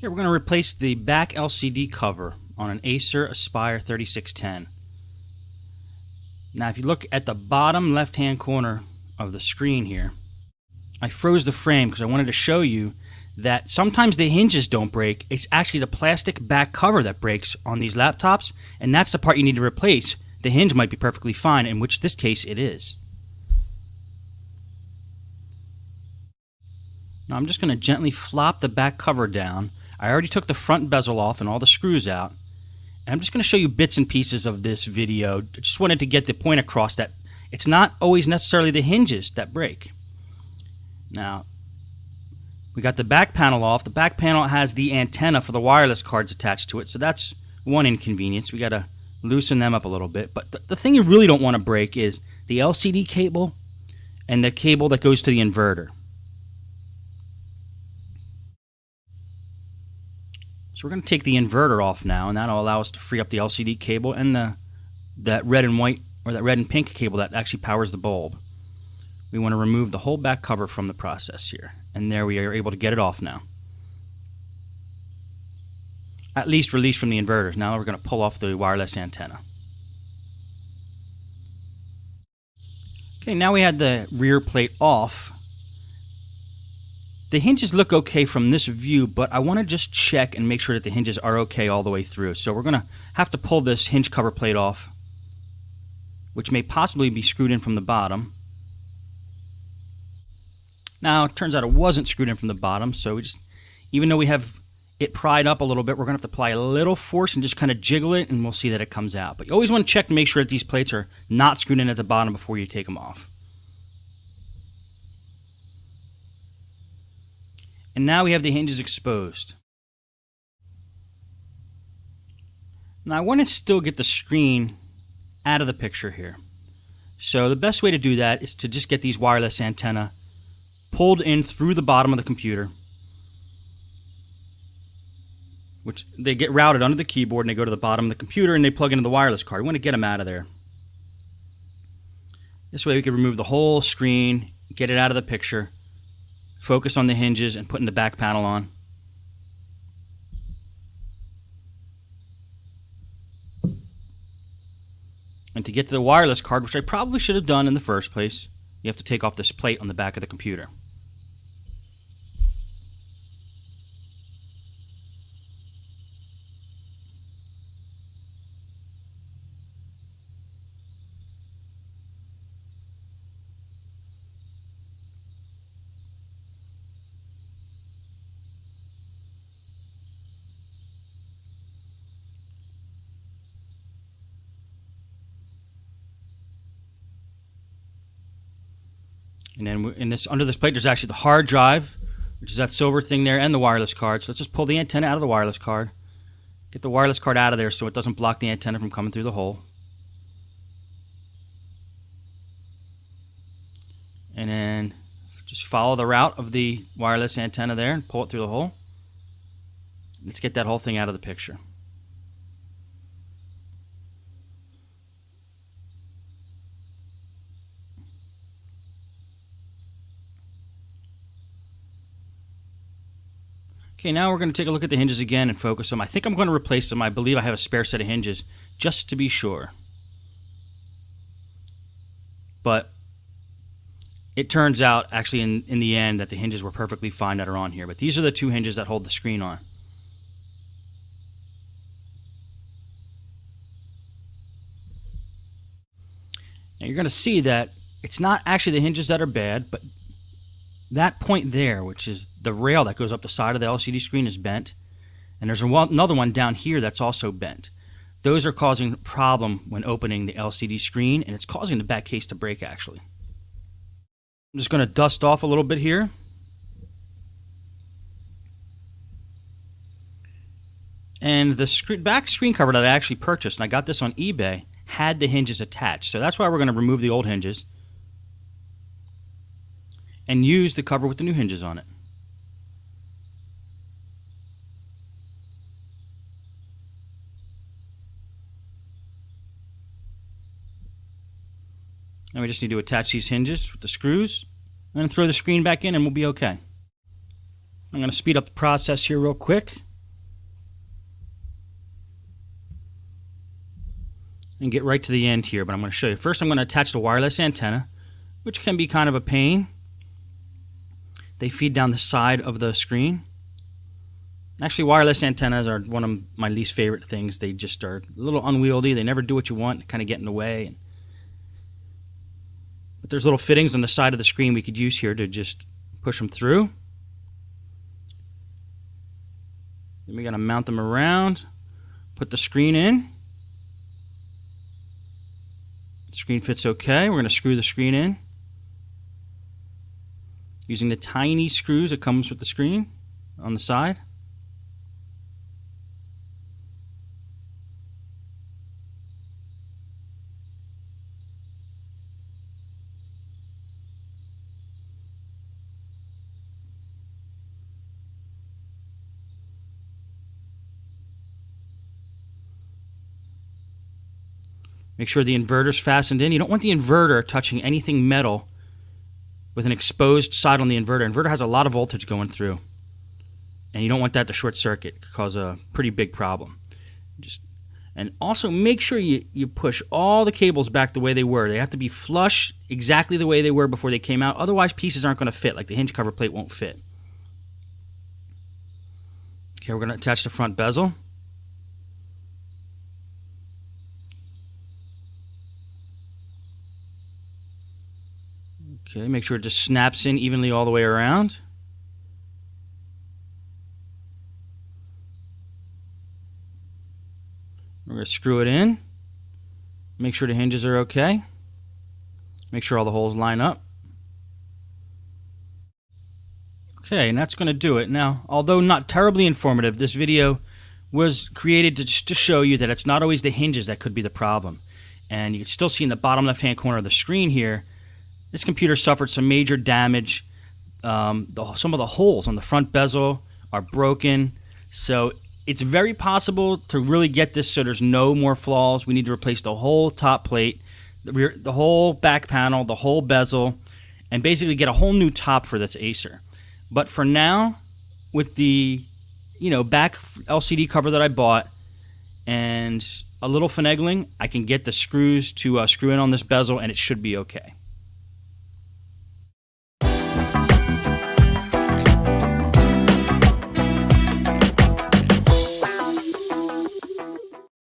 Here we're going to replace the back LCD cover on an AcerAspire3610. Now if you look at the bottom left hand corner of the screen here, I froze the frame because I wanted to show you that sometimes the hinges don't break. It's actually the plastic back cover that breaks on these laptops, and that's the part you need to replace. The hinge might be perfectly fine, in which this case it is. Now I'm just going to gently flop the back cover down. I already took the front bezel off and all the screws out. And I'm just going to show you bits and pieces of this video. I just wanted to get the point across that it's not always necessarily the hinges that break. Now, we got the back panel off. The back panel has the antenna for the wireless cards attached to it, so that's one inconvenience. We got to loosen them up a little bit. But the thing you really don't want to break is the LCD cable and the cable that goes to the inverter. So we're going to take the inverter off now, and that'll allow us to free up the LCD cable and that red and white, or that red and pink cable that actually powers the bulb. We want to remove the whole back cover from the process here, and there we are able to get it off now. At least released from the inverter. Now we're going to pull off the wireless antenna. Okay, now we had the rear plate off. The hinges look okay from this view, but I want to just check and make sure that the hinges are okay all the way through. So we're going to have to pull this hinge cover plate off, which may possibly be screwed in from the bottom. Now, it turns out it wasn't screwed in from the bottom, so we just, even though we have it pried up a little bit, we're going to have to apply a little force and just kind of jiggle it, and we'll see that it comes out. But you always want to check to make sure that these plates are not screwed in at the bottom before you take them off. And now we have the hinges exposed. Now I want to still get the screen out of the picture here. So the best way to do that is to just get these wireless antenna pulled in through the bottom of the computer, which they get routed under the keyboard and they go to the bottom of the computer and they plug into the wireless card. We want to get them out of there. This way we can remove the whole screen, get it out of the picture, focus on the hinges, and putting the back panel on. And to get to the wireless card, which I probably should have done in the first place, you have to take off this plate on the back of the computer. And then under this plate, there's actually the hard drive, which is that silver thing there, and the wireless card. So let's just pull the antenna out of the wireless card. Get the wireless card out of there so it doesn't block the antenna from coming through the hole. And then just follow the route of the wireless antenna there and pull it through the hole. Let's get that whole thing out of the picture. Okay, now we're going to take a look at the hinges again and focus them. I think I'm going to replace them. I believe I have a spare set of hinges, just to be sure. But it turns out, actually, in the end, that the hinges were perfectly fine that are on here. But these are the two hinges that hold the screen on. Now you're going to see that it's not actually the hinges that are bad, but that point there, which is the rail that goes up the side of the LCD screen, is bent. And there's another one down here that's also bent. Those are causing a problem when opening the LCD screen, and it's causing the back case to break, actually. I'm just going to dust off a little bit here. And the back screen cover that I actually purchased, and I got this on eBay, had the hinges attached. So that's why we're going to remove the old hinges and use the cover with the new hinges on it. Now we just need to attach these hinges with the screws and then throw the screen back in and we'll be okay. I'm going to speed up the process here real quick. and get right to the end here, but I'm going to show you. First, I'm going to attach the wireless antenna, which can be kind of a pain. They feed down the side of the screen. Actually, wireless antennas are one of my least favorite things. They just are a little unwieldy. They never do what you want. They kind of get in the way. But there's little fittings on the side of the screen we could use here to just push them through. Then we got to mount them around, put the screen in. The screen fits okay. We're going to screw the screen in using the tiny screws that comes with the screen on the side. Make sure the inverter's fastened in. You don't want the inverter touching anything metal with an exposed side on the inverter. Inverter has a lot of voltage going through, and you don't want that to short circuit. It could cause a pretty big problem. And also make sure you push all the cables back the way they were. They have to be flush exactly the way they were before they came out. Otherwise, pieces aren't going to fit, like the hinge cover plate won't fit. Okay, we're going to attach the front bezel. Okay, make sure it just snaps in evenly all the way around. We're going to screw it in. Make sure the hinges are okay. Make sure all the holes line up. Okay, and that's going to do it. Now, although not terribly informative, this video was created just to show you that it's not always the hinges that could be the problem. And you can still see in the bottom left-hand corner of the screen here, this computer suffered some major damage. Some of the holes on the front bezel are broken. So it's very possible to really get this so there's no more flaws. We need to replace the whole top plate, the whole back panel, the whole bezel, and basically get a whole new top for this Acer. But for now, with the back LCD cover that I bought and a little finagling, I can get the screws to screw in on this bezel, and it should be okay.